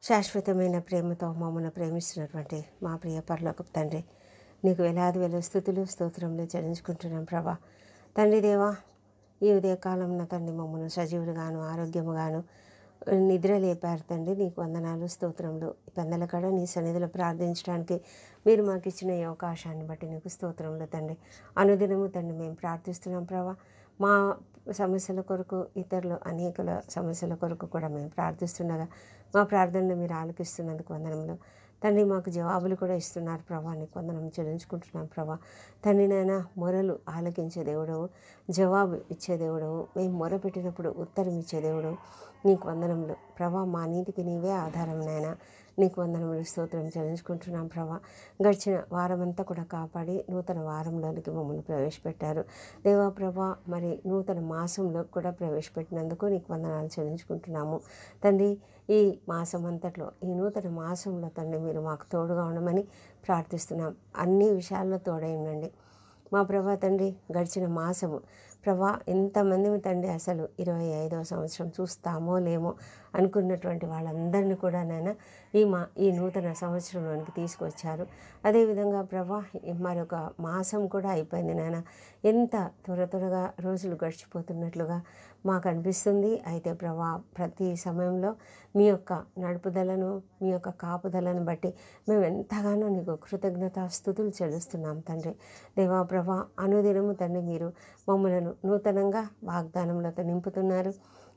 శాశ్వతమైన ప్రేమతో మమ్మల్ని ప్రేమిస్తున్నటువంటి మా ప్రియ పరలోకపు తండ్రి, నీకు వేలాది వేల స్తుతులు స్తోత్రములు చెల్లించుకుంటున్నాం ప్రభా. తండ్రి దేవా, ఈ ఉదయకాలంలో తండ్రి మమ్మల్ని సజీవులుగాను ఆరోగ్యముగాను నిద్ర లేపారు తండ్రి. నీకు వందనాలు స్తోత్రములు. పెందల కాడ నీ సన్నిధిలో ప్రార్థించడానికి మీరు మాకు ఇచ్చిన ఈ అవకాశాన్ని బట్టి నీకు స్తోత్రములు తండ్రి. అనుదినము తండ్రి మేము ప్రార్థిస్తున్నాం ప్రభా. మా సమస్యల కొరకు, ఇతరులు అనేకుల సమస్యల కొరకు కూడా మేము ప్రార్థిస్తుండగా మా ప్రార్థనలు మీరు ఆలకిస్తున్నందుకు వందనములు తండ్రి. మాకు జవాబులు కూడా ఇస్తున్నారు ప్రభా. నీకు వందనం చెల్లించుకుంటున్నాం ప్రభా. తండ్రి నాయన, మొరలు ఆలకించే దేవుడవు, జవాబు ఇచ్చే దేవుడవు, మేము మొరపెట్టినప్పుడు ఉత్తరం ఇచ్చే దేవుడవు. నీకు వందనములు ప్రభా. మా నీతికి నీవే ఆధారం నాయన. నీకు వందనములు స్తోత్రం చెల్లించుకుంటున్నాం ప్రభా. గడిచిన వారమంతా కూడా కాపాడి నూతన వారంలోనికి మమ్మల్ని ప్రవేశపెట్టారు దేవా ప్రభా. మరి నూతన మాసంలో కూడా ప్రవేశపెట్టినందుకు నీకు వందనాలు చెల్లించుకుంటున్నాము తండ్రి. ఈ మాసం అంతట్లో, ఈ నూతన మాసంలో తండ్రి మీరు మాకు తోడుగా ఉండమని ప్రార్థిస్తున్నాం. అన్ని విషయాల్లో తోడై ఉండండి మా ప్రభా తండ్రి. గడిచిన మాసము ప్రభా, ఎంతమంది తండ్రి అసలు 25వ సంవత్సరం చూస్తామో లేమో అనుకున్నటువంటి వాళ్ళందరినీ కూడా నాయన ఈ నూతన సంవత్సరంలోనికి తీసుకొచ్చారు. అదేవిధంగా ప్రభా, మరొక మాసం కూడా అయిపోయింది నాయన. ఎంత త్వరగా రోజులు గడిచిపోతున్నట్లుగా మాకు అనిపిస్తుంది. అయితే ప్రభా, ప్రతి సమయంలో మీ యొక్క నడుపుదలను, మీ యొక్క కాపుదలను బట్టి మేము ఎంతగానో నీకు కృతజ్ఞతాస్తుతులు చెల్లిస్తున్నాం తండ్రి. దేవా ప్రభా, అనుదినము తండ్రి మీరు మమ్మలను నూతనంగా వాగ్దానములతో నింపుతున్నారు.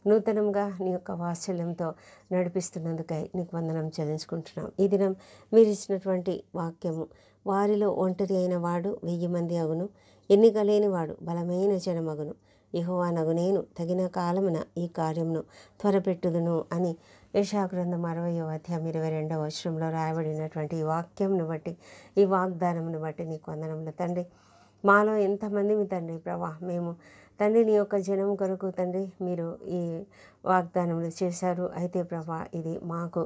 నూతనంగా నీ యొక్క వాత్సల్యంతో నడిపిస్తున్నందుకై నీకు వందనం చెల్లించుకుంటున్నాం. ఈ దినం మీరు ఇచ్చినటువంటి వాక్యము, వారిలో ఒంటరి అయిన వాడు 1000 మంది అగును, ఎన్నిక లేని వాడు బలమైన జనమగును, యెహోవా నగు నేను తగిన కాలమున ఈ కార్యమును త్వరపెట్టుదును అని యెషయా గ్రంథం 60వ అధ్యాయం 22వ వచనంలో రాయబడినటువంటి ఈ వాక్యంను బట్టి, ఈ వాగ్దానమును బట్టి నీకు వందనములు తండ్రి. మాలో ఎంతమంది మీ తండ్రి ప్రభా, మేము తండ్రి నీ యొక్క జనం కొరకు తండ్రి మీరు ఈ వాగ్దానములు చేశారు. అయితే ప్రభా, ఇది మాకు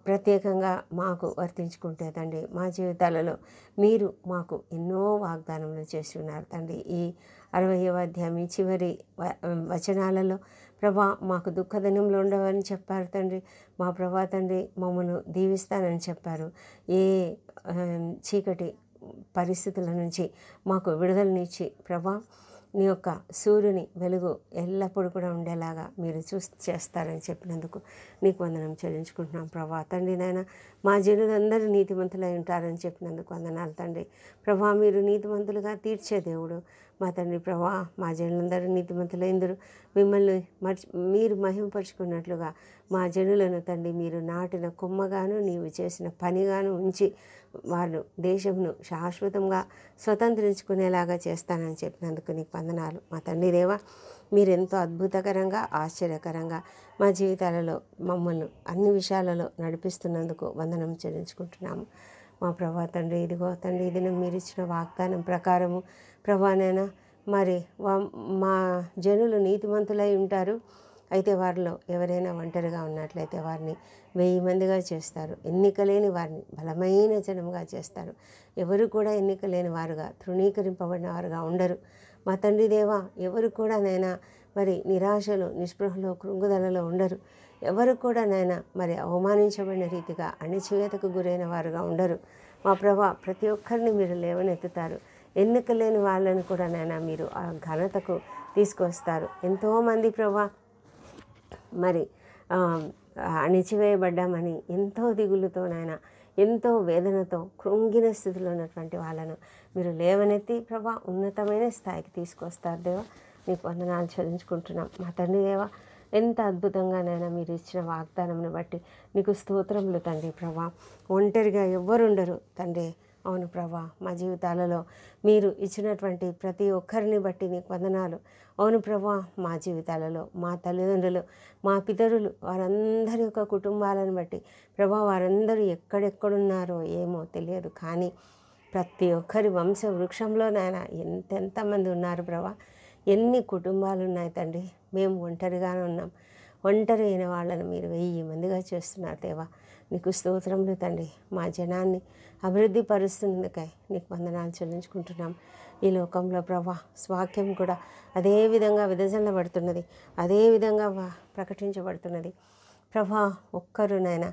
ప్రత్యేకంగా మాకు వర్తించుకుంటే తండ్రి, మా జీవితాలలో మీరు మాకు ఎన్నో వాగ్దానములు చేసి ఉన్నారు తండ్రి. ఈ 60వ అధ్యాయం ఈ చివరి వచనాలలో ప్రభా, మాకు దుఃఖదినంలో ఉండవని చెప్పారు తండ్రి. మా ప్రభా తండ్రి మమ్మను దీవిస్తానని చెప్పారు. ఏ చీకటి పరిస్థితుల నుంచి మాకు విడుదలనిచ్చి ప్రభా, నీ యొక్క సూర్యుని వెలుగు ఎల్లప్పుడూ కూడా ఉండేలాగా మీరు చేస్తారని చెప్పినందుకు నీకు వందనం చెల్లించుకుంటున్నాం ప్రభా. తండ్రి నాయన, మా జనులందరూ నీతిమంతులై ఉంటారని చెప్పినందుకు వందనాలు తండ్రి. ప్రభా, మీరు నీతిమంతులుగా తీర్చే దేవుడు మా తండ్రి ప్రభా. మా జనులందరూ నీతిమంతులైందరు మిమ్మల్ని మీరు మహింపరుచుకున్నట్లుగా మా జనులను తండ్రి మీరు నాటిన కొమ్మగాను, నీవు చేసిన పనిగాను ఉంచి వాళ్ళు దేశంను శాశ్వతంగా స్వతంత్రించుకునేలాగా చేస్తానని చెప్పినందుకు నీకు వందనాలు మా తండ్రి దేవా. మీరెంతో అద్భుతకరంగా, ఆశ్చర్యకరంగా మా జీవితాలలో మమ్మల్ని అన్ని విషయాలలో నడిపిస్తున్నందుకు వందనం చెల్లించుకుంటున్నాము మా ప్రభా తండ్రి. ఇదిగో తండ్రి, ఇది మీరు ఇచ్చిన వాగ్దానం ప్రకారము ప్రభానైనా మరి మా జనులు నీతిమంతులై ఉంటారు. అయితే వారిలో ఎవరైనా ఒంటరిగా ఉన్నట్లయితే వారిని 1000 మందిగా చేస్తారు. ఎన్నిక లేని వారిని బలమైన జనముగా చేస్తారు. ఎవరు కూడా ఎన్నిక లేని వారుగా, తృణీకరింపబడిన వారుగా ఉండరు మా తండ్రి దేవా. ఎవరు కూడా నైనా మరి నిరాశలో, నిస్పృహలో, కృంగుదలలో ఉండరు. ఎవరు కూడా నైనా మరి అవమానించబడిన రీతిగా అణిచివేతకు గురైన వారుగా ఉండరు మా ప్రభా. ప్రతి ఒక్కరిని మీరు లేవనెత్తుతారు. ఎన్నిక లేని వాళ్ళని కూడా నైనా మీరు ఆ ఘనతకు తీసుకొస్తారు. ఎంతోమంది ప్రభా మరి అణిచివేయబడ్డామని ఎంతో దిగులుతో నాయన, ఎంతో వేదనతో కృంగిన స్థితిలో ఉన్నటువంటి వాళ్ళను మీరు లేవనెత్తి ప్రభా ఉన్నతమైన స్థాయికి తీసుకొస్తారు దేవా. నీకు వందనాలు చెల్లించుకుంటున్నాం మా తండ్రి దేవా. ఎంత అద్భుతంగానైనా మీరు ఇచ్చిన వాగ్దానంను బట్టి నీకు స్తోత్రములు తండ్రి ప్రభా. ఒంటరిగా ఎవ్వరుండరు తండ్రి. అవును ప్రభా, మా జీవితాలలో మీరు ఇచ్చినటువంటి ప్రతి ఒక్కరిని బట్టి నీకు వందనాలు. అవును ప్రభా, మా జీవితాలలో మా తల్లిదండ్రులు, మా పితరులు, వారందరి యొక్క కుటుంబాలను బట్టి ప్రభా, వారందరూ ఎక్కడెక్కడున్నారో ఏమో తెలియదు, కానీ ప్రతి ఒక్కరి వంశ వృక్షంలో నాయన ఎంతమంది ఉన్నారు ప్రభా. ఎన్ని కుటుంబాలు ఉన్నాయి తండ్రి. మేము ఒంటరిగానే ఉన్నాం. ఒంటరి అయిన వాళ్ళని మీరు 1000 మందిగా చేస్తున్నారు దేవా. నీకు స్తోత్రములు తండ్రి. మా జనాన్ని అభివృద్ధి పరుస్తున్నందుకై నీకు వందనాలు చెల్లించుకుంటున్నాం. ఈ లోకంలో ప్రభా స్వాక్యం కూడా అదే విధంగా విదజల్లబడుతున్నది, అదే విధంగా ప్రకటించబడుతున్నది. ప్రభా ఒక్కరు నాయన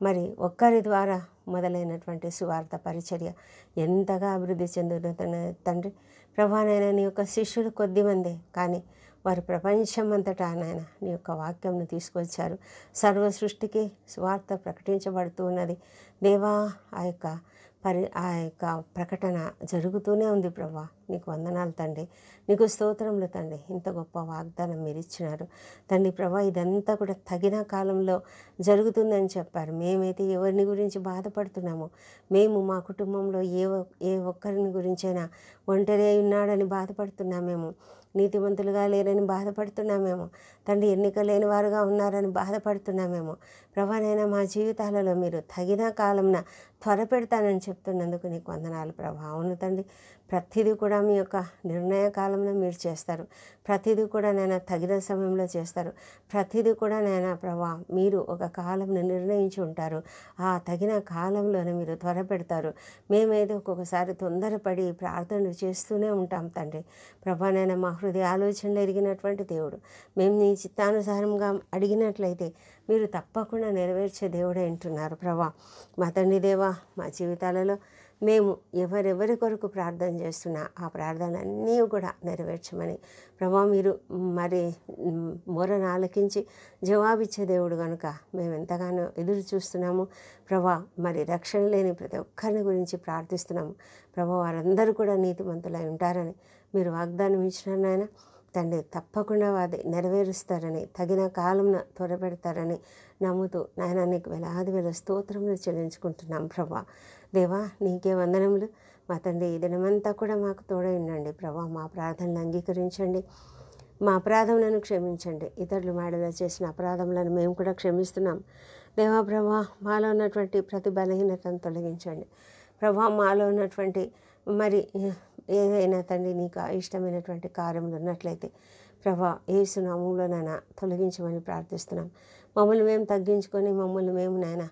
మరి ఒక్కరి ద్వారా మొదలైనటువంటి సువార్త పరిచర్య ఎంతగా అభివృద్ధి చెందుతున్న తండ్రి. ప్రభా నాయన నీ యొక్క శిష్యులు కొద్దిమందే, కానీ వారు ప్రపంచమంతటా నాయన నీ యొక్క వాక్యంను తీసుకొచ్చారు. సర్వ సృష్టికి సువార్త ప్రకటించబడుతూ ఉన్నది దేవా. ఆ యొక్క ప్రకటన జరుగుతూనే ఉంది ప్రభా. నీకు వందనాలు తండ్రి, నీకు స్తోత్రములు తండ్రి. ఇంత గొప్ప వాగ్దానం మీరు ఇచ్చినారు తండ్రి. ప్రభా ఇదంతా కూడా తగిన కాలంలో జరుగుతుందని చెప్పారు. మేమైతే ఎవరిని గురించి బాధపడుతున్నామో, మేము మా కుటుంబంలో ఏ ఒక్కరిని గురించైనా ఒంటరి అయి ఉన్నాడని బాధపడుతున్నామేమో, నీతిమంతులుగా లేరని బాధపడుతున్నామేమో తండ్రి, ఎన్నిక లేని వారుగా ఉన్నారని బాధపడుతున్నామేమో ప్రభానైనా మా జీవితాలలో మీరు తగిన కాలంన త్వరపెడతానని చెప్తున్నందుకు నీకు వందనాలు ప్రభా. అవును తండ్రి, ప్రతిదీ కూడా మీ యొక్క నిర్ణయ కాలంలో మీరు చేస్తారు. ప్రతిదీ కూడా నేను తగిన సమయంలో చేస్తారు. ప్రతిదీ కూడా నేను ప్రభా మీరు ఒక కాలంను నిర్ణయించి ఉంటారు. ఆ తగిన కాలంలోనే మీరు త్వరపెడతారు. మేమైతే ఒక్కొక్కసారి తొందరపడి ప్రార్థనలు చేస్తూనే ఉంటాం తండ్రి. ప్రభా నేను మా హృదయ ఆలోచనలు ఎరిగినటువంటి దేవుడు. మేము నీ చిత్తానుసారంగా అడిగినట్లయితే మీరు తప్పకుండా నెరవేర్చే దేవుడే అంటున్నారు ప్రభా. మా తండ్రి దేవా, మా జీవితాలలో మేము ఎవరెవరి కొరకు ప్రార్థన చేస్తున్నా ఆ ప్రార్థనలన్నీ కూడా నెరవేర్చమని ప్రభా మీరు మరి మొరను ఆలకించి జవాబిచ్చే దేవుడు కనుక మేము ఎంతగానో ఎదురు చూస్తున్నాము ప్రభా. మరి రక్షణ లేని ప్రతి ఒక్కరిని గురించి ప్రార్థిస్తున్నాము ప్రభా. వారందరూ కూడా నీతిమంతులై ఉంటారని మీరు వాగ్దానం ఇచ్చినారు నాయన తండ్రి. తప్పకుండా అది నెరవేరుస్తారని, తగిన కాలంన త్వరపెడతారని నమ్ముతూ నాయన నీకు వేలాది వేల స్తోత్రములు చెల్లించుకుంటున్నాం ప్రభా. దేవా నీకే వందనములు. మా తండ్రి ఈ దినమంతా కూడా మాకు తోడై ఉండండి ప్రభా. మా ప్రార్థనలు అంగీకరించండి, మా అపరాధములను క్షమించండి. ఇతరులు మాడలో చేసిన అపరాధములను మేము కూడా క్షమిస్తున్నాం దేవా. ప్రభా మాలో ఉన్నటువంటి ప్రతి బలహీనతను తొలగించండి ప్రభా. మాలో ఉన్నటువంటి మరి ఏదైనా తండ్రి నీకు ఇష్టమైనటువంటి కార్యములు ఉన్నట్లయితే ప్రభా యేసు నామములో నాయన తొలగించమని ప్రార్థిస్తున్నాం. మమ్మల్ని మేము తగ్గించుకొని మమ్మల్ని మేము నాయన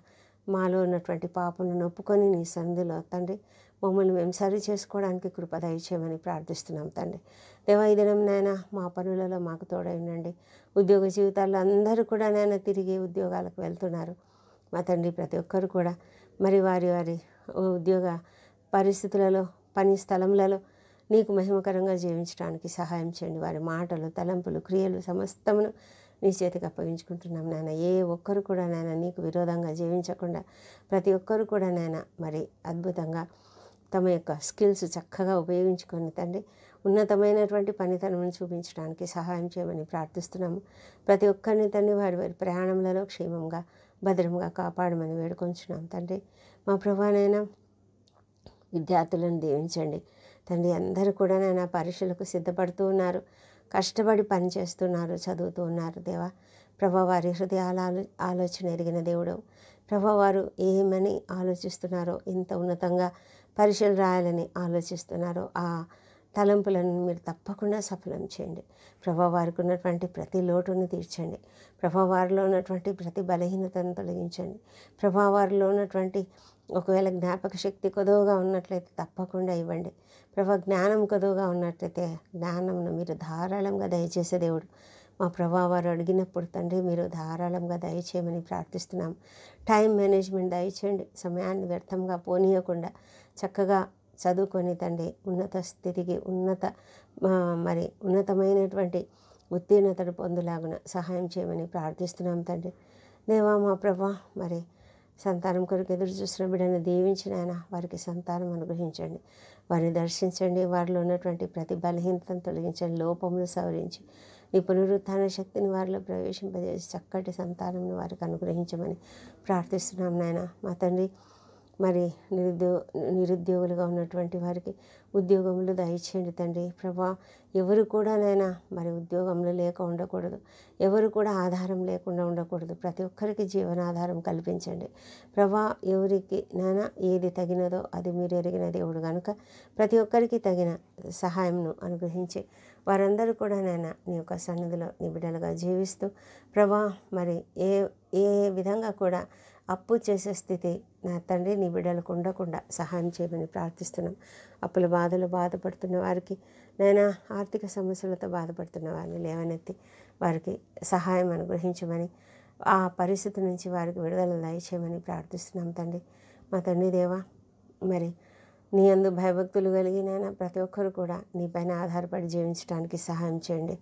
మాలో ఉన్నటువంటి పాపలను ఒప్పుకొని నీ సన్నిధిలో తండ్రి మమ్మల్ని మేము సరి చేసుకోవడానికి కృప దయచేయమని ప్రార్థిస్తున్నాం తండ్రి. దేవా ఈ దినం నాయన మా పనులలో మాకు తోడై ఉండండి. ఉద్యోగ జీవితాల్లో అందరూ కూడా నాయన తిరిగి ఉద్యోగాలకు వెళ్తున్నారు మా తండ్రి. ప్రతి ఒక్కరు కూడా మరి వారి వారి ఉద్యోగ పరిస్థితులలో, పని స్థలములలో నీకు మహిమకరంగా జీవించడానికి సహాయం చేయండి. వారి మాటలు, తలంపులు, క్రియలు సమస్తమును నీ చేతికి అప్పగించుకుంటున్నాం నాయన. ఏ ఒక్కరు కూడా నాయన నీకు విరోధంగా జీవించకుండా ప్రతి ఒక్కరు కూడా నాయన మరి అద్భుతంగా తమ యొక్క స్కిల్స్ చక్కగా ఉపయోగించుకొని తండ్రి ఉన్నతమైనటువంటి పనితనం చూపించడానికి సహాయం చేయమని ప్రార్థిస్తున్నాము. ప్రతి ఒక్కరిని తండ్రి వారి వారి ప్రయాణములలో క్షేమంగా భద్రంగా కాపాడమని వేడుకొంచున్నాం తండ్రి. మా ప్రభానైనా విద్యార్థులను దీవించండి తండ్రి. అందరూ కూడా నాయన పరీక్షలకు సిద్ధపడుతూ ఉన్నారు, కష్టపడి పని చేస్తున్నారు, చదువుతూ ఉన్నారు దేవా. ప్రభా వారి హృదయాల ఆలోచన ఎరిగిన దేవుడు ప్రభా. వారు ఏమని ఆలోచిస్తున్నారో, ఎంత ఉన్నతంగా పరీక్షలు రాయాలని ఆలోచిస్తున్నారో ఆ తలంపులను మీరు తప్పకుండా సఫలం చేయండి ప్రభా. వారికి ఉన్నటువంటి ప్రతి లోటును తీర్చండి ప్రభా. వారిలో ఉన్నటువంటి ప్రతి బలహీనతను తొలగించండి ప్రభా. వారిలో ఉన్నటువంటి ఒకవేళ జ్ఞాపక శక్తి కొదువుగా ఉన్నట్లయితే తప్పకుండా ఇవ్వండి ప్రభా. జ్ఞానం కొదువుగా ఉన్నట్లయితే జ్ఞానంను మీరు ధారాళంగా దయచేసే దేవుడు మా ప్రభా. వారు అడిగినప్పుడు తండ్రి మీరు ధారాళంగా దయచేయమని ప్రార్థిస్తున్నాం. టైం మేనేజ్మెంట్ దయచేయండి. సమయాన్ని వ్యర్థంగా పోనీయకుండా చక్కగా చదువుకొని తండ్రి ఉన్నత స్థితికి మరి ఉన్నతమైనటువంటి ఉత్తీర్ణతను పొందులాగున సహాయం చేయమని ప్రార్థిస్తున్నాం తండ్రి. దేవా మా ప్రభా మరి సంతానం కొరకు ఎదురు చూసిన బిడ్డను దీవించిన ఆయన వారికి సంతానం అనుగ్రహించండి, వారిని దర్శించండి. వారిలో ఉన్నటువంటి ప్రతి బలహీనతను తొలగించండి, లోపములు సవరించి నీ పునరుత్థాన శక్తిని వారిలో ప్రవేశింపజేసి చక్కటి సంతానంను వారికి అనుగ్రహించమని ప్రార్థిస్తున్నాం నాయన. మా తండ్రి మరి నిరుద్యోగులుగా ఉన్నటువంటి వారికి ఉద్యోగములు దయచేయండి తండ్రి ప్రభా. ఎవరు కూడా నైనా మరి ఉద్యోగంలో లేక ఉండకూడదు, ఎవరు కూడా ఆధారం లేకుండా ఉండకూడదు. ప్రతి ఒక్కరికి జీవనాధారం కల్పించండి ప్రభా. ఎవరికి నైనా ఏది తగినదో అది మీరు ఎరిగిన దేవుడు కనుక ప్రతి ఒక్కరికి తగిన సహాయంను అనుగ్రహించి వారందరూ కూడా నైనా నీ యొక్క సన్నిధిలో నీ బిడ్డలుగా జీవిస్తూ ప్రభా మరి ఏ విధంగా కూడా అప్పు చేసే స్థితి నా తండ్రి నీ బిడ్డలకు ఉండకుండా సహాయం చేయమని ప్రార్థిస్తున్నాం. అప్పుల బాధలు బాధపడుతున్న వారికి నైనా ఆర్థిక సమస్యలతో బాధపడుతున్న వారిని లేవనెత్తి వారికి సహాయం అనుగ్రహించమని ఆ పరిస్థితి నుంచి వారికి విడుదల దయచేయమని ప్రార్థిస్తున్నాం తండ్రి. మా తండ్రి దేవా, మరి నీ అందు భయభక్తులు కలిగినైనా ప్రతి ఒక్కరు కూడా నీ పైన ఆధారపడి జీవించడానికి సహాయం చేయండి.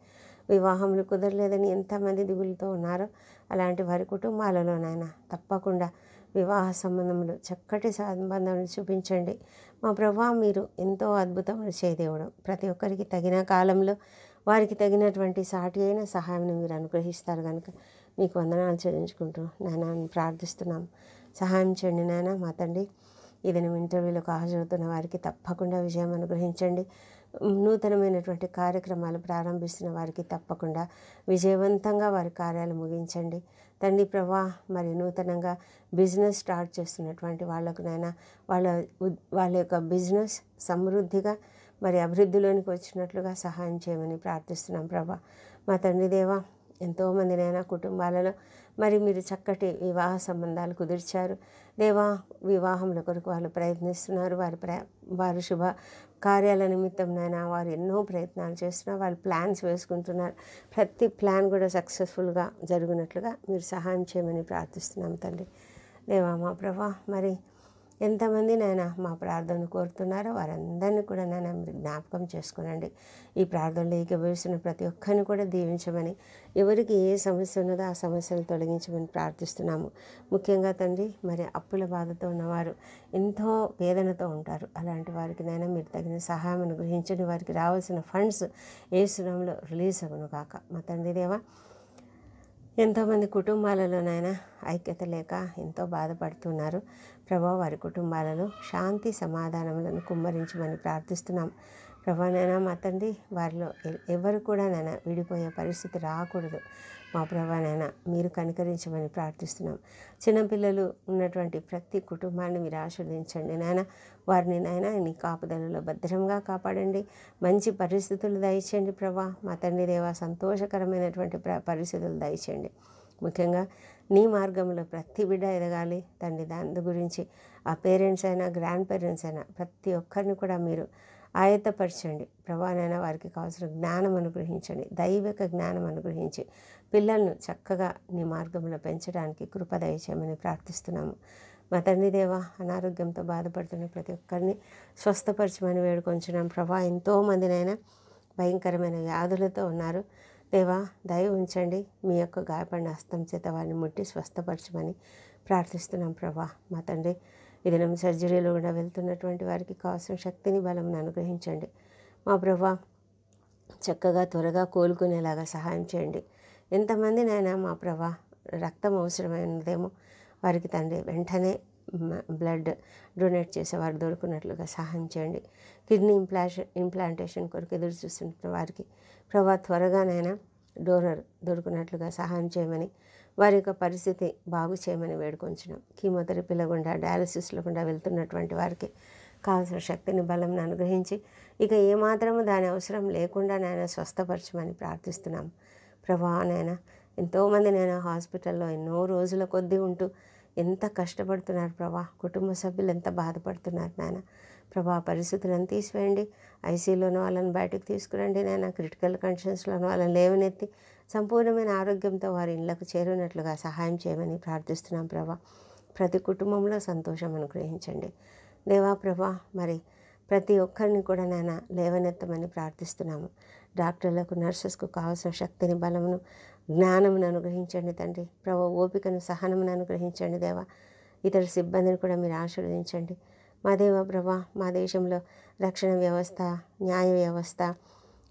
వివాహములు కుదరలేదని ఎంతమంది దిగులుతో ఉన్నారో అలాంటి వారి కుటుంబాలలోనైనా తప్పకుండా వివాహ సంబంధములు చక్కటి సంబంధాలను చూపించండి. మా ప్రభా, మీరు ఎంతో అద్భుతములు చేయదేవుడు. ప్రతి ఒక్కరికి తగిన కాలంలో వారికి తగినటువంటి సాటి అయిన సహాయం మీరు అనుగ్రహిస్తారు కనుక మీకు వందనాలు చెల్లించుకుంటూ నాయన ప్రార్థిస్తున్నాం. సహాయం చేయండి నాయన. మా తండ్రి, ఏదైనా ఇంటర్వ్యూలకు హాజరవుతున్న వారికి తప్పకుండా విజయం అనుగ్రహించండి. నూతనమైనటువంటి కార్యక్రమాలు ప్రారంభిస్తున్న వారికి తప్పకుండా విజయవంతంగా వారి కార్యాలు ముగించండి తండ్రి ప్రభా. మరి నూతనంగా బిజినెస్ స్టార్ట్ చేస్తున్నటువంటి వాళ్ళకునైనా వాళ్ళ యొక్క బిజినెస్ సమృద్ధిగా మరి అభివృద్ధిలోనికి వచ్చినట్లుగా సహాయం చేయమని ప్రార్థిస్తున్నాం ప్రభా. మా తండ్రి దేవా, ఎంతోమందినైనా కుటుంబాలలో మరి మీరు చక్కటి వివాహ సంబంధాలు కుదిర్చారు దేవా. వివాహముల కొరకు వాళ్ళు ప్రయత్నిస్తున్నారు. వారి శుభ కార్యాల నిమిత్తంనైనా వారు ఎన్నో ప్రయత్నాలు చేస్తున్నారు. వాళ్ళు ప్లాన్స్ వేసుకుంటున్నారు. ప్రతి ప్లాన్ కూడా సక్సెస్ఫుల్గా జరుగునట్లుగా మీరు సహాయం చేయమని ప్రార్థిస్తున్నాం తండ్రి దేవా. మా ప్రభా, మరి ఎంతమంది నాయన మా ప్రార్థనను కోరుతున్నారో వారందరినీ కూడా నాయన మీరు జ్ఞాపకం చేసుకోనండి. ఈ ప్రార్థనలో ఏకీభవిస్తున్న ప్రతి ఒక్కరిని కూడా దీవించమని, ఎవరికి ఏ సమస్య ఉన్నదో ఆ సమస్యను తొలగించమని ప్రార్థిస్తున్నాము. ముఖ్యంగా తండ్రి, మరి అప్పుల బాధతో ఉన్నవారు ఎంతో వేదనతో ఉంటారు. అలాంటి వారికి నైనా మీరు తగిన సహాయం అనుగ్రహించండి. వారికి రావాల్సిన ఫండ్స్ యేసు నామములో రిలీజ్ అగును కాక. మా తండ్రి దేవా, ఎంతోమంది కుటుంబాలలోనైనా ఐక్యత లేక ఎంతో బాధపడుతున్నారు ప్రభా. వారి కుటుంబాలలో శాంతి సమాధానములను కుమ్మరించమని ప్రార్థిస్తున్నాం ప్రభానైనా. మా తండ్రి, వారిలో ఎవరు కూడా నైనా విడిపోయే పరిస్థితి రాకూడదు మా ప్రభానైనా. మీరు కనికరించమని ప్రార్థిస్తున్నాం. చిన్నపిల్లలు ఉన్నటువంటి ప్రతి కుటుంబాన్ని మీరు ఆశీర్వదించండి నాయన. వారిని నాయన నీ కాపుదలలో భద్రంగా కాపాడండి. మంచి పరిస్థితులు దయచేయండి ప్రభా. మా తండ్రి దేవా, సంతోషకరమైనటువంటి పరిస్థితులు దయచేయండి. ముఖ్యంగా నీ మార్గంలో ప్రతి బిడ్డ ఎదగాలి తండ్రి. దాని గురించి ఆ పేరెంట్స్ అయినా గ్రాండ్ పేరెంట్స్ అయినా ప్రతి ఒక్కరిని కూడా మీరు ఆయత్తపరచండి ప్రభానైనా. వారికి కావాల్సిన జ్ఞానం అనుగ్రహించండి. దైవిక జ్ఞానం అనుగ్రహించి పిల్లలను చక్కగా నీ మార్గంలో పెంచడానికి కృప దయచేయమని ప్రార్థిస్తున్నాము మా తండ్రి దేవా. అనారోగ్యంతో బాధపడుతున్న ప్రతి ఒక్కరిని స్వస్థపరచమని వేడుకొంచున్నాం ప్రభా. ఎంతోమందినైనా భయంకరమైన వ్యాధులతో ఉన్నారు దేవా. దయ ఉంచండి. మీ యొక్క గాయపడిన హస్తం చేత వారిని ముట్టి స్వస్థపరచమని ప్రార్థిస్తున్నాం ప్రభా. మా తండ్రి, ఇది సర్జరీలో కూడా వెళ్తున్నటువంటి వారికి కావాల్సిన శక్తిని బలంను అనుగ్రహించండి మా ప్రభా. చక్కగా త్వరగా కోలుకునేలాగా సహాయం చేయండి. ఎంతమందినైనా మా ప్రభా రక్తం అవసరమైనదేమో వారికి తండ్రి వెంటనే బ్లడ్ డొనేట్ చేసేవారు దొరుకున్నట్లుగా సహాయం చేయండి. కిడ్నీ ఇంప్లాంటేషన్ కొరకు ఎదురు చూస్తున్న వారికి ప్రభా త్వరగానైనా డోనర్ దొరికినట్లుగా సహాయం చేయమని, వారి యొక్క పరిస్థితి బాగు చేయమని వేడుకొంచున్నాం. కీమోథెరపీల గుండా డయాలసిస్ల గుండా వెళ్తున్నటువంటి వారికి కావాల్సిన శక్తిని బలంను అనుగ్రహించి ఇక ఏమాత్రము దాని అవసరం లేకుండా నాయన స్వస్థపరచమని ప్రార్థిస్తున్నాం ప్రభా. నాయన ఎంతోమంది నేను హాస్పిటల్లో ఎన్నో రోజుల కొద్దీ ఉంటూ ఎంత కష్టపడుతున్నారు ప్రభా. కుటుంబ సభ్యులు ఎంత బాధపడుతున్నారు నాయన ప్రభా. పరిస్థితులను తీసివేయండి. ఐసీయూలోనూ వాళ్ళని బయటకు తీసుకురండి నాయన. క్రిటికల్ కండిషన్స్లోనూ వాళ్ళని లేవనెత్తి సంపూర్ణమైన ఆరోగ్యంతో వారి ఇళ్లకు చేరునట్లుగా సహాయం చేయమని ప్రార్థిస్తున్నాం ప్రభా. ప్రతి కుటుంబంలో సంతోషం అనుగ్రహించండి దేవా ప్రభా. మరి ప్రతి ఒక్కరిని కూడా నాయన లేవనెత్తమని ప్రార్థిస్తున్నాము. డాక్టర్లకు నర్సెస్కు కావాల్సిన శక్తిని బలమును జ్ఞానమును అనుగ్రహించండి తండ్రి ప్రభా. ఓపికను సహనమును అనుగ్రహించండి దేవా. ఇతర సిబ్బందిని కూడా మీరు ఆశీర్వదించండి మా దేవ ప్రభా. మా దేశంలో రక్షణ వ్యవస్థ, న్యాయ వ్యవస్థ,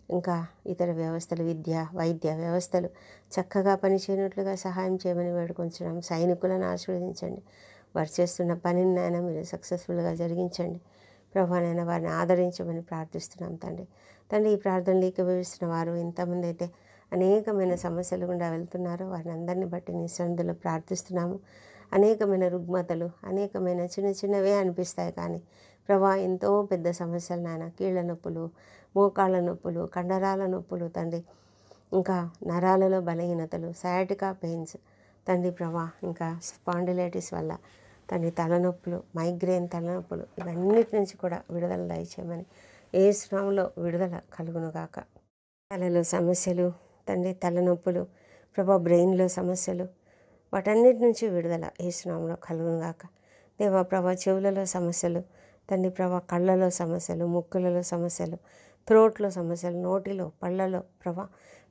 ఇంకా ఇతర వ్యవస్థలు, విద్య వైద్య వ్యవస్థలు చక్కగా పనిచేయనట్లుగా సహాయం చేయమని వేడుకొంచున్నాం. సైనికులను ఆశీర్వదించండి. వారు చేస్తున్న పనిని నాయన మీరు సక్సెస్ఫుల్గా జరిగించండి ప్రభానైనా. వారిని ఆదరించమని ప్రార్థిస్తున్నాం తండ్రి. ఈ ప్రార్థనలు ఏకీభవిస్తున్న వారు ఎంతమంది అయితే అనేకమైన సమస్యలు గుండా వెళ్తున్నారో వారిని అందరినీ బట్టి నీ సన్నిధిలో ప్రార్థిస్తున్నాము. అనేకమైన రుగ్మతలు, అనేకమైన చిన్న చిన్నవే అనిపిస్తాయి కానీ ప్రభా ఎంతో పెద్ద సమస్యలు నాయన. కీళ్ళ నొప్పులు, మోకాళ్ళ నొప్పులు, కండరాల నొప్పులు తండ్రి, ఇంకా నరాలలో బలహీనతలు, సయాటికా పెయిన్స్ తండ్రి ప్రభా, ఇంకా స్పాండిలైటిస్ వల్ల తండ్రి తలనొప్పులు, మైగ్రేన్ తలనొప్పులు, ఇవన్నిటి నుంచి కూడా విడుదల దయచేయమని యేసు నామములో విడుదల కలుగునుగాక. తలలో సమస్యలు తండ్రి, తలనొప్పులు ప్రభా, బ్రెయిన్లో సమస్యలు, వాటన్నిటి నుంచి విడుదల యేసునామములో కలుగునుగాక. దేవా ప్రభా, చెవులలో సమస్యలు తండ్రి ప్రభా, కళ్ళలో సమస్యలు, ముక్కులలో సమస్యలు, థ్రోట్లో సమస్యలు, నోటిలో, పళ్ళలో ప్రభా,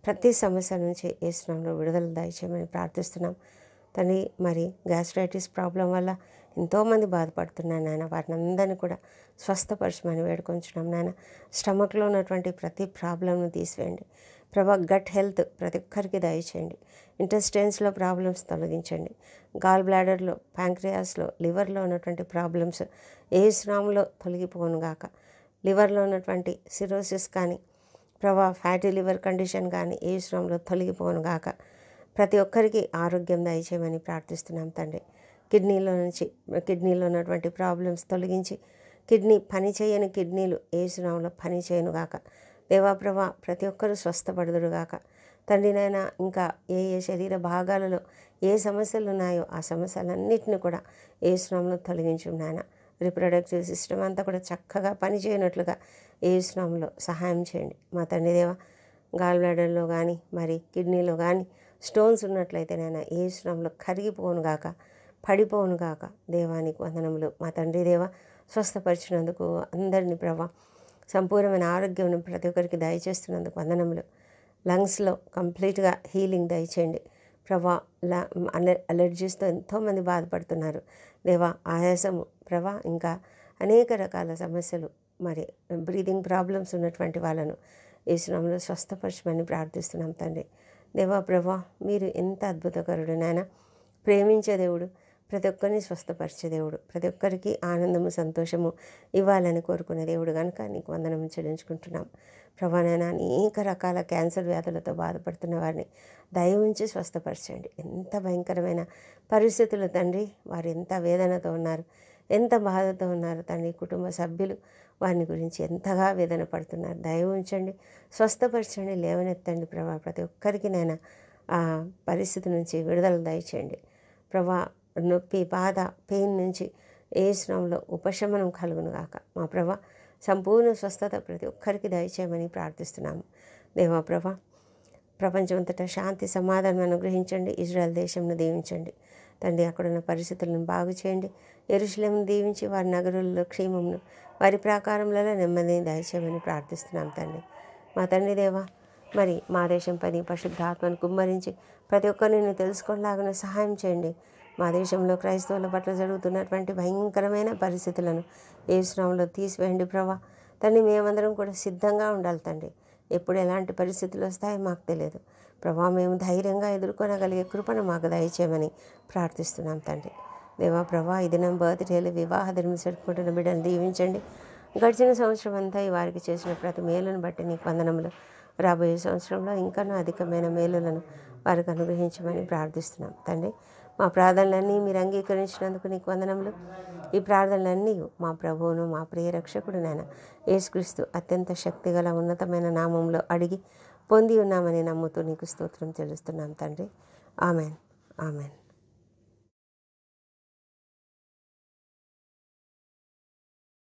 ప్రతి సమస్య నుంచి యేసునామములో విడుదల దయచేయమని ప్రార్థిస్తున్నాం తండ్రి. మరి గ్యాస్ట్రైటిస్ ప్రాబ్లం వల్ల ఎంతోమంది బాధపడుతున్నారు నాయన, వారిని అందరినీ కూడా స్వస్థపరచమని వేడుకొంచున్నాం నాయన. స్టమక్లో ఉన్నటువంటి ప్రతి ప్రాబ్లంను తీసివేయండి ప్రభా. గట్ హెల్త్ ప్రతి ఒక్కరికి దయచేయండి. ఇంటెస్టైన్స్లో ప్రాబ్లమ్స్ తొలగించండి. గాల్ బ్లాడర్లో, ప్యాంక్రియాస్లో, లివర్లో ఉన్నటువంటి ప్రాబ్లమ్స్ యేసునామములో తొలగిపోనుగాక. లివర్లో ఉన్నటువంటి సిరోసిస్ కానీ ప్రభా, ఫ్యాటీ లివర్ కండిషన్ కానీ యేసునామములో తొలగిపోనుగాక. ప్రతి ఒక్కరికి ఆరోగ్యం దయచేయమని ప్రార్థిస్తున్నాం తండ్రి. కిడ్నీలో ఉన్నటువంటి ప్రాబ్లమ్స్ తొలగించి పనిచేయని కిడ్నీలు యేసునామములో పనిచేయనుగాక. దేవాప్రభ, ప్రతి ఒక్కరూ స్వస్థపడుదురుగాక తండ్రి నాయన. ఇంకా ఏ శరీర భాగాలలో ఏ సమస్యలు ఉన్నాయో ఆ సమస్యలన్నింటినీ కూడా యేసునామములో తొలగించు నాయన. రిప్రొడక్టివ్ సిస్టమ్ అంతా కూడా చక్కగా పనిచేయనట్లుగా యేసునామములో సహాయం చేయండి మా తండ్రి దేవ. గాల్ బ్లాడర్లో కానీ మరి కిడ్నీలో కానీ స్టోన్స్ ఉన్నట్లయితే నాయన యేసునామములో కరిగిపోనుగాక, పడిపోనుగాక. దేవానికి వందనములు మా తండ్రి దేవ. స్వస్థపరిచినందుకు అందరినీ ప్రభా, సంపూర్ణమైన ఆరోగ్యం ప్రతి ఒక్కరికి దయచేస్తున్నందుకు వందనములు. లంగ్స్లో కంప్లీట్గా హీలింగ్ దయచేయండి ప్రభా. అలర్జీస్తో ఎంతోమంది బాధపడుతున్నారు దేవా. ఆయాసము ప్రభా, ఇంకా అనేక రకాల సమస్యలు, మరి బ్రీదింగ్ ప్రాబ్లమ్స్ ఉన్నటువంటి వాళ్ళను యేసునామములో స్వస్థపరచమని ప్రార్థిస్తున్నాం తండ్రి దేవా. ప్రభా, మీరు ఎంత అద్భుతకరుడు నాయన. ప్రేమించే దేవుడు, ప్రతి ఒక్కరిని స్వస్థపరిచే దేవుడు, ప్రతి ఒక్కరికి ఆనందము సంతోషము ఇవ్వాలని కోరుకునే దేవుడు కనుక నీకు వందనము చెల్లించుకుంటున్నాం ప్రభా. నాయన, అనేక రకాల క్యాన్సర్ వ్యాధులతో బాధపడుతున్న వారిని దయ ఉంచి స్వస్థపరచండి. ఎంత భయంకరమైన పరిస్థితులు తండ్రి, వారు ఎంత వేదనతో ఉన్నారు, ఎంత బాధతో ఉన్నారు తండ్రి. కుటుంబ సభ్యులు వారిని గురించి ఎంతగా వేదన పడుతున్నారు. దయ ఉంచండి, స్వస్థపరచండి, లేవనెత్తండి ప్రభా. ప్రతి ఒక్కరికి నేను ఆ పరిస్థితి నుంచి విడుదల దయచేయండి ప్రభా. నొప్పి, బాధ, పెయిన్ నుంచి యేసునామములో ఉపశమనం కలుగునుగాక మా ప్రభా. సంపూర్ణ స్వస్థత ప్రతి ఒక్కరికి దయచేయమని ప్రార్థిస్తున్నాము దేవా ప్రభా. ప్రపంచమంతటా శాంతి సమాధానం అనుగ్రహించండి. ఇజ్రాయెల్ దేశంను దీవించండి తండ్రి. అక్కడున్న పరిస్థితులను బాగు చేయండి. యెరూషలేమును దీవించి వారి నగరులలో క్షేమమును, వారి ప్రాకారములలో నెమ్మదిని దయచేయమని ప్రార్థిస్తున్నాం తండ్రి మా తండ్రి దేవా. మరి మా దేశంపై పరిశుద్ధాత్మను కుమ్మరించి ప్రతి ఒక్కరిని తెలుసుకునేలాగా సహాయం చేయండి. మా దేశంలో క్రైస్తవుల పట్ల జరుగుతున్నటువంటి భయంకరమైన పరిస్థితులను యేసునామములో తీసివేయండి ప్రభా. తండ్రి, మేమందరం కూడా సిద్ధంగా ఉండాలి తండ్రి. ఎప్పుడు ఎలాంటి పరిస్థితులు వస్తాయో మాకు తెలియదు ప్రభా. మేము ధైర్యంగా ఎదుర్కొనగలిగే కృపను మాకు దయచేయమని ప్రార్థిస్తున్నాం తండ్రి దేవా ప్రభా. ఈ దినం బర్త్డేలు, వివాహ దినం జరుపుకుంటున్న బిడ్డను దీవించండి. గడిచిన సంవత్సరం అంతా ఈ వారికి చేసిన ప్రతి మేలును బట్టి నీకు వందనములు. రాబోయే సంవత్సరంలో ఇంకనూ అధికమైన మేలులను వారికి అనుగ్రహించమని ప్రార్థిస్తున్నాం తండ్రి. మా ప్రార్థనలన్నీ మీరు అంగీకరించినందుకు నీకు వందనములు. ఈ ప్రార్థనలన్నీ మా ప్రభువును, మా ప్రియ రక్షకుడు నాయన యేసుక్రీస్తు అత్యంత శక్తిగల ఉన్నతమైన నామంలో అడిగి పొంది ఉన్నామని నమ్ముతూ నీకు స్తోత్రం చెల్లిస్తున్నాం తండ్రి. Amen, amen.